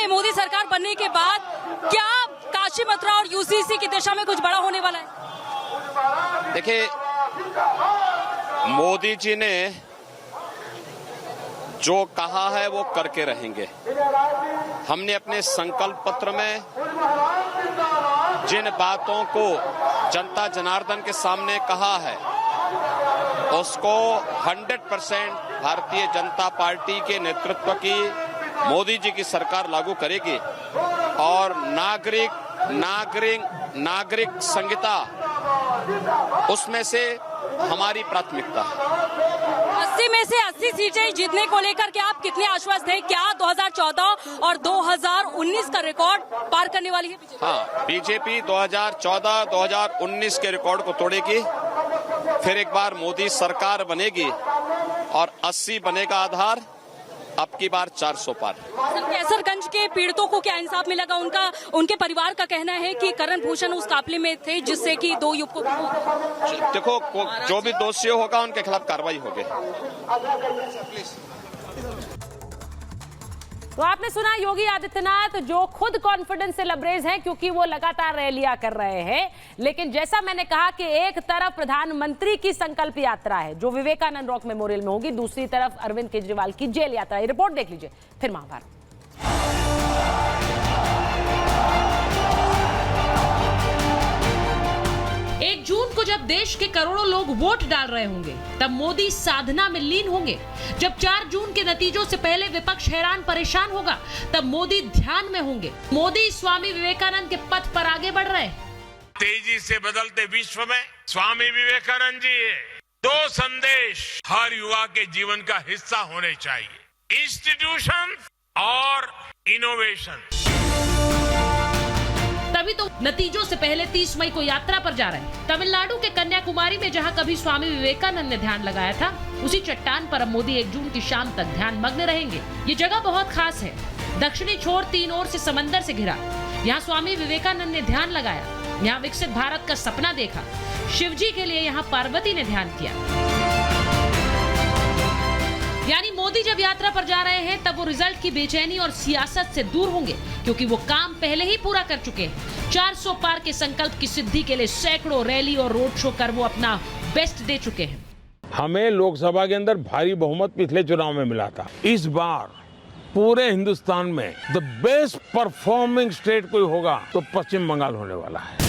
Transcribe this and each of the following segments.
ये मोदी सरकार बनने के बाद क्या काशी मथुरा और यूसीसी की दिशा में कुछ बड़ा होने वाला है? देखिए, मोदी जी ने जो कहा है वो करके रहेंगे। हमने अपने संकल्प पत्र में जिन बातों को जनता जनार्दन के सामने कहा है उसको 100% भारतीय जनता पार्टी के नेतृत्व की मोदी जी की सरकार लागू करेगी और नागरिक संहिता उसमें से हमारी प्राथमिकता है। 80 में से 80 सीटें जीतने को लेकर के आप कितने आश्वस्त हैं? क्या 2014 और 2019 का रिकॉर्ड पार करने वाली है बीजेपी? हाँ, बीजेपी 2014-2019 के रिकॉर्ड को तोड़ेगी। फिर एक बार मोदी सरकार बनेगी और 80 बनेगा आधार, अब की बार 400 पार। कैसरगंज के पीड़ितों को क्या इंसाफ मिलेगा? उनके परिवार का कहना है कि करण भूषण उस काफिले में थे जिससे कि 2 युवकों को। देखो, जो भी दोषी होगा उनके खिलाफ कार्रवाई होगी। तो आपने सुना योगी आदित्यनाथ जो खुद कॉन्फिडेंस से लबरेज हैं क्योंकि वो लगातार रैलियां कर रहे हैं। लेकिन जैसा मैंने कहा कि एक तरफ प्रधानमंत्री की संकल्प यात्रा है जो विवेकानंद रॉक मेमोरियल में होगी, दूसरी तरफ अरविंद केजरीवाल की जेल यात्रा। ये रिपोर्ट देख लीजिए, फिर महाभारत। 1 जून को जब देश के करोड़ों लोग वोट डाल रहे होंगे तब मोदी साधना में लीन होंगे। जब 4 जून के नतीजों से पहले विपक्ष हैरान परेशान होगा तब मोदी ध्यान में होंगे। मोदी स्वामी विवेकानंद के पथ पर आगे बढ़ रहे हैं। तेजी से बदलते विश्व में स्वामी विवेकानंद जी 2 संदेश हर युवा के जीवन का हिस्सा होने चाहिए: इंस्टीट्यूशन और इनोवेशन। तभी तो नतीजों से पहले 30 मई को यात्रा पर जा रहे हैं। तमिलनाडु के कन्याकुमारी में जहां कभी स्वामी विवेकानंद ने ध्यान लगाया था, उसी चट्टान पर अब मोदी 1 जून की शाम तक ध्यान मग्न रहेंगे। ये जगह बहुत खास है। दक्षिणी छोर 3 ओर से समंदर से घिरा। यहाँ स्वामी विवेकानंद ने ध्यान लगाया, यहाँ विकसित भारत का सपना देखा। शिवजी के लिए यहाँ पार्वती ने ध्यान किया। यानी मोदी जब यात्रा पर जा रहे हैं तब वो रिजल्ट की बेचैनी और सियासत से दूर होंगे क्योंकि वो काम पहले ही पूरा कर चुके हैं। 400 पार के संकल्प की सिद्धि के लिए सैकड़ों रैली और रोड शो कर वो अपना बेस्ट दे चुके हैं। हमें लोकसभा के अंदर भारी बहुमत पिछले चुनाव में मिला था। इस बार पूरे हिंदुस्तान में द बेस्ट परफॉर्मिंग स्टेट कोई होगा तो पश्चिम बंगाल होने वाला है।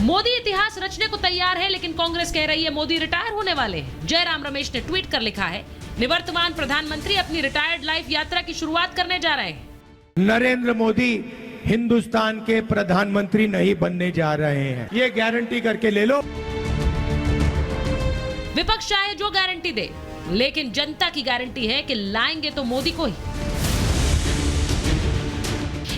मोदी इतिहास रचने को तैयार है, लेकिन कांग्रेस कह रही है मोदी रिटायर होने वाले हैं। जयराम रमेश ने ट्वीट कर लिखा है, निवर्तमान प्रधानमंत्री अपनी रिटायर्ड लाइफ यात्रा की शुरुआत करने जा रहे हैं। नरेंद्र मोदी हिंदुस्तान के प्रधानमंत्री नहीं बनने जा रहे हैं, ये गारंटी करके ले लो। विपक्ष चाहे जो गारंटी दे, लेकिन जनता की गारंटी है कि लाएंगे तो मोदी को ही।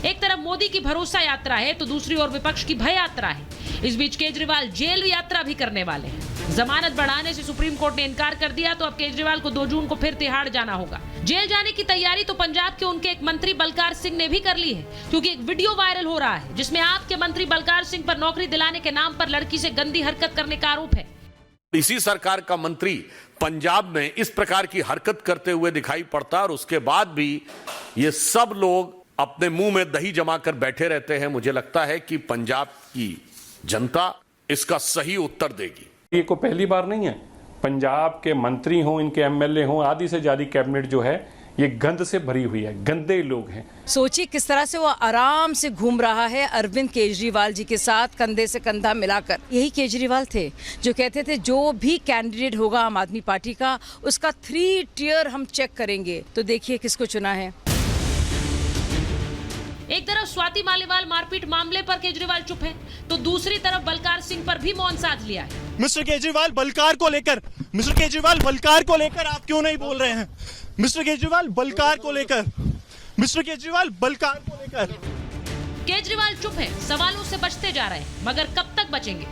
एक तरफ मोदी की भरोसा यात्रा है तो दूसरी ओर विपक्ष की भय यात्रा है। इस बीच केजरीवाल जेल यात्रा भी करने वाले हैं। जमानत बढ़ाने से सुप्रीम कोर्ट ने इनकार कर दिया तो अब केजरीवाल को 2 जून को फिर तिहाड़ जाना होगा। जेल जाने की तैयारी तो पंजाब के उनके एक मंत्री बलकार सिंह ने भी कर ली है, क्योंकि एक वीडियो वायरल हो रहा है जिसमें आपके मंत्री बलकार सिंह पर नौकरी दिलाने के नाम पर लड़की से गंदी हरकत करने का आरोप है। इसी सरकार का मंत्री पंजाब में इस प्रकार की हरकत करते हुए दिखाई पड़ता और उसके बाद भी ये सब लोग अपने मुंह में दही जमा कर बैठे रहते हैं। मुझे लगता है कि पंजाब की जनता इसका सही उत्तर देगी। ये को पहली बार नहीं है, पंजाब के मंत्री हों, इनके एमएलए हों, आधी से ज्यादा कैबिनेट जो है ये गंद से भरी हुई है, गंदे लोग हैं। सोचिए किस तरह से वो आराम से घूम रहा है अरविंद केजरीवाल जी के साथ कंधे से कंधा मिलाकर। यही केजरीवाल थे जो कहते थे जो भी कैंडिडेट होगा आम आदमी पार्टी का उसका 3 टियर हम चेक करेंगे। तो देखिए किसको चुना है। एक तरफ स्वाति मालीवाल मारपीट मामले पर केजरीवाल चुप है तो दूसरी तरफ बलकार सिंह पर भी मौन साध लिया है। मिस्टर केजरीवाल बलकार को लेकर आप क्यों नहीं बोल रहे हैं? मिस्टर केजरीवाल बलकार को लेकर केजरीवाल चुप है, सवालों से बचते जा रहे हैं, मगर कब तक बचेंगे?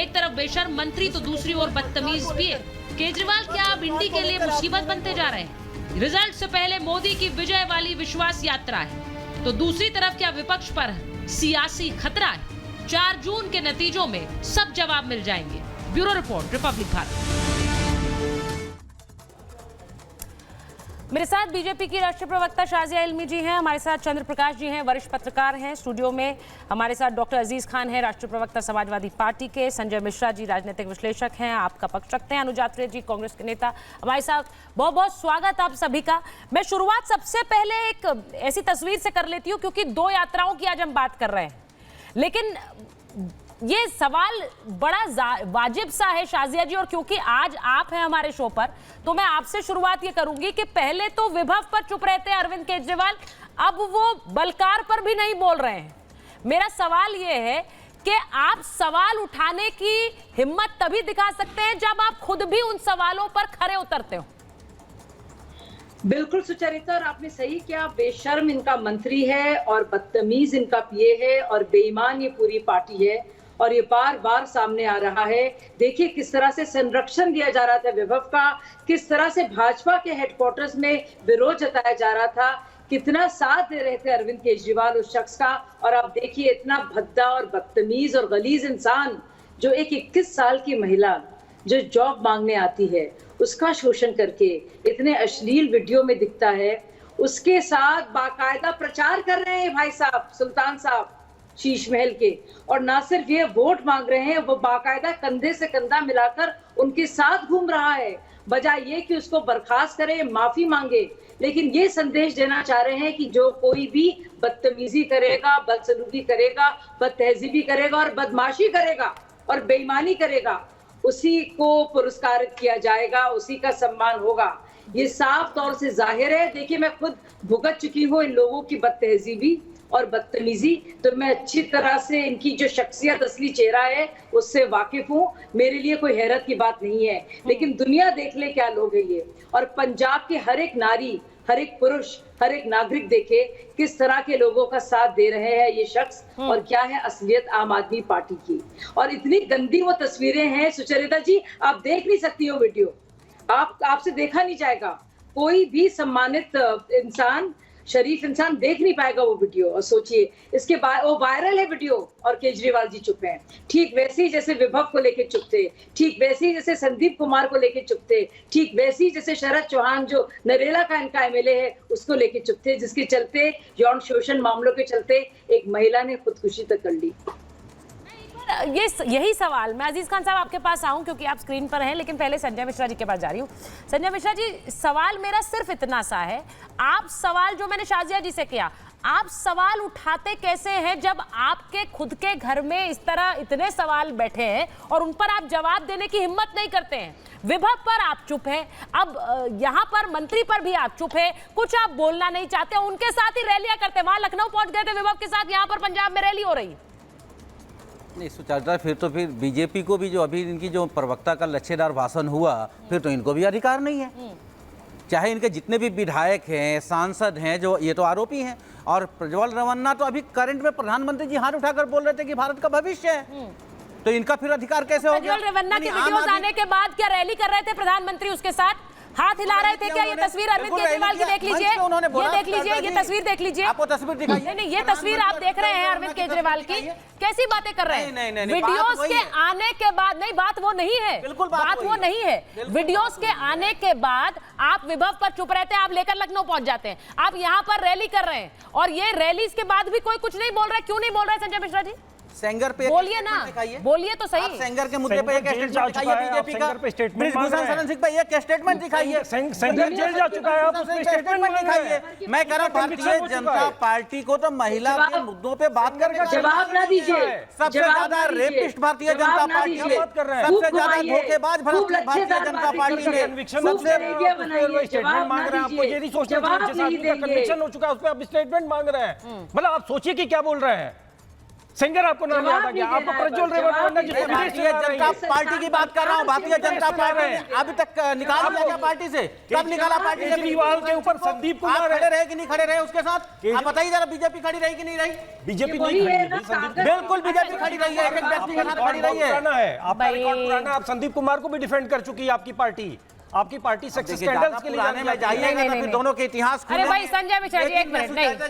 एक तरफ बेशर्म मंत्री तो दूसरी ओर बदतमीज पीए। केजरीवाल क्या अब इंडी के लिए मुसीबत बनते जा रहे हैं? रिजल्ट से पहले मोदी की विजय वाली विश्वास यात्रा है तो दूसरी तरफ क्या विपक्ष पर सियासी खतरा है? 4 जून के नतीजों में सब जवाब मिल जाएंगे। Bureau report, Republic Bharat. मेरे साथ बीजेपी की राष्ट्रीय प्रवक्ता शाजिया इल्मी जी हैं, हमारे साथ चंद्र प्रकाश जी हैं, वरिष्ठ पत्रकार हैं। स्टूडियो में हमारे साथ डॉक्टर अजीज खान हैं, राष्ट्रीय प्रवक्ता समाजवादी पार्टी के। संजय मिश्रा जी राजनीतिक विश्लेषक हैं, आपका पक्ष रखते हैं। अनुज आत्रेय जी कांग्रेस के नेता हमारे साथ। बहुत बहुत स्वागत आप सभी का। मैं शुरुआत सबसे पहले एक ऐसी तस्वीर से कर लेती हूँ, क्योंकि 2 यात्राओं की आज हम बात कर रहे हैं, लेकिन ये सवाल बड़ा वाजिब सा है शाजिया जी, और क्योंकि आज आप हैं हमारे शो पर, तो मैं आपसे शुरुआत ये करूंगी कि पहले तो विभव पर चुप रहते हैं अरविंद केजरीवाल, अब वो बलकार पर भी नहीं बोल रहे हैं। मेरा सवाल ये है कि आप सवाल उठाने की हिम्मत तभी दिखा सकते हैं जब आप खुद भी उन सवालों पर खरे उतरते हो। बिल्कुल सुचरिता, और आपने सही किया। बेशर्म इनका मंत्री है और बदतमीज इनका पीए है और बेईमान ये पूरी पार्टी है, और ये बार बार सामने आ रहा है। देखिए किस तरह से संरक्षण दिया जा रहा था विभव का, किस तरह से भाजपा के हेडक्वार्टर्स में विरोध जताया जा रहा था, कितना साथ दे रहे थे अरविंद केजरीवाल उस शख्स का। और अब देखिए इतना भद्दा और बदतमीज और गलीज इंसान जो एक 21 साल की महिला जो जॉब मांगने आती है उसका शोषण करके इतने अश्लील वीडियो में दिखता है, उसके साथ बाकायदा प्रचार कर रहे हैं भाई साहब सुल्तान साहब शीश महल के। और ना सिर्फ ये वोट मांग रहे हैं, वो बाकायदा कंधे से कंधा मिलाकर उनके साथ घूम रहा है, बजाय ये कि उसको बर्खास्त करे, माफी मांगे। लेकिन ये संदेश देना चाह रहे हैं कि जो कोई भी बदतमीजी करेगा, बदसलूकी करेगा, बदतहजीबी करेगा और बदमाशी करेगा और बेईमानी करेगा, उसी को पुरस्कारित किया जाएगा, उसी का सम्मान होगा। ये साफ तौर से जाहिर है। देखिए मैं खुद भुगत चुकी हूँ इन लोगों की बदतहजीबी और बदतमीजी, तो मैं अच्छी तरह से इनकी जो शख्सियत असली चेहरा है उससे वाकिफ हूँ। मेरे लिए कोई हैरत की बात नहीं है, लेकिन दुनिया देख ले क्या लोग है ये। और पंजाब के हर एक नारी, हर एक पुरुष, हर एक नागरिक देखे किस तरह के लोगों का साथ दे रहे हैं ये शख्स, और क्या है असलियत आम आदमी पार्टी की। और इतनी गंदी वो तस्वीरें हैं सुचरिता जी, आप देख नहीं सकती हो वीडियो, आपसे देखा नहीं जाएगा। कोई भी सम्मानित इंसान, शरीफ इंसान देख नहीं पाएगा वो वीडियो। और सोचिए इसके बाद वो वायरल है वीडियो और केजरीवाल जी चुप हैं। ठीक वैसे ही जैसे विभव को लेके चुप थे, ठीक वैसे ही जैसे संदीप कुमार को लेके चुप थे, ठीक वैसे ही जैसे शरद चौहान जो नरेला का इनका एमएलए है उसको लेके चुप थे, जिसके चलते यौन शोषण मामलों के चलते एक महिला ने खुदकुशी तक कर ली। यही सवाल मैं अजीज खान साहब आपके पास आऊं, क्योंकि आप स्क्रीन पर हैं, लेकिन पहले संजय मिश्रा जी के पास जा रही हूं। संजय मिश्रा जी, सवाल मेरा सिर्फ इतना सा है, आप सवाल जो मैंने शाजिया जी से किया, आप सवाल उठाते कैसे हैं जब आपके खुद के घर में इस तरह इतने सवाल बैठे हैं और उन पर आप जवाब देने की हिम्मत नहीं करते हैं। विभव पर आप चुप हैं, अब यहाँ पर मंत्री पर भी आप चुप हैं, कुछ आप बोलना नहीं चाहते, उनके साथ ही रैलियां करते। वहां लखनऊ पहुंच गए थे विभव के साथ, यहाँ पर पंजाब में रैली हो रही। नहीं सुचरिता, फिर तो फिर बीजेपी को भी जो अभी इनकी जो प्रवक्ता का लच्छेदार भाषण हुआ, फिर तो इनको भी अधिकार नहीं है। चाहे इनके जितने भी विधायक हैं, सांसद हैं, जो ये तो आरोपी हैं, और प्रज्वल रवन्ना तो अभी करंट में प्रधानमंत्री जी हाथ उठाकर बोल रहे थे कि भारत का भविष्य है, तो इनका फिर अधिकार कैसे हो गया? प्रज्वल रवन्ना के वीडियोस आने के बाद क्या रैली कर रहे थे प्रधानमंत्री, उसके साथ हाथ हिला रहे थे क्या? ये तस्वीर अरविंद केजरीवाल की देख लीजिए, ये देख लीजिए, ये तस्वीर देख लीजिए, आपको तस्वीर दिखाइए। नहीं, ये तस्वीर आप देख रहे हैं अरविंद केजरीवाल की, कैसी बातें कर रहे हैं? वीडियोस के आने के बाद, नहीं बात वो नहीं है, बिल्कुल बात वो नहीं है। वीडियोस के आने के बाद आप विभव पर चुप रहते हैं, आप लेकर लखनऊ पहुंच जाते हैं, आप यहाँ पर रैली कर रहे हैं, और ये रैली के बाद भी कोई कुछ नहीं बोल रहा है। क्यों नहीं बोल रहा है संजय मिश्रा जी? सेंगर पे बोलिए ना, बोलिए तो सही। सेंगर के मुद्दे पे एक स्टेटमेंट दिखाइए बीजेपी का, ब्रिजभूषण शरण सिंह पे एक स्टेटमेंट दिखाइए। सेंगर जेल जा चुका है, आप उसमें स्टेटमेंट दिखाइए। मैं कह रहा हूं भारतीय जनता पार्टी को तो महिला के मुद्दों पे बात करने का जवाब ना दीजिए। सबसे ज्यादा रेपिस्ट भारतीय जनता पार्टी ने, सबसे ज्यादा धोखेबाज भारतीय जनता पार्टी ने, सबसे स्टेटमेंट मांग रहे हैं। आपको ये नहीं सोचना चाहिए, जिस आदमी का कन्विक्शन हो चुका है उस पर आप स्टेटमेंट मांग रहे हैं। मतलब आप सोचिए कि क्या बोल रहे हैं। सेंगर आपको नाम याद आ गया, आपको प्रज्वल रवन्ना जी भारतीय जनता पार्टी की बात कर रहा हूँ। भारतीय जनता पार्टी ने अभी तक निकाला क्या पार्टी से? कब निकाला पार्टी से? केजरीवाल के ऊपर संदीप कुमार खड़े रहे कि नहीं खड़े रहे उसके साथ? आप बताइए जरा, बीजेपी खड़ी रही कि नहीं रही? बीजेपी नहीं खड़ी है, बिल्कुल बीजेपी खड़ी रही है, एक एक व्यक्ति के साथ खड़ी रही है। आपका रिकॉर्ड पुराना है, आप संदीप कुमार को भी डिफेंड कर चुकी है आपकी पार्टी सेक्स स्कैंडल्स के लिए जाइएगा तो फिर दोनों के इतिहास। अरे भाई संजय मिश्रा जी, एक मिनट, नहीं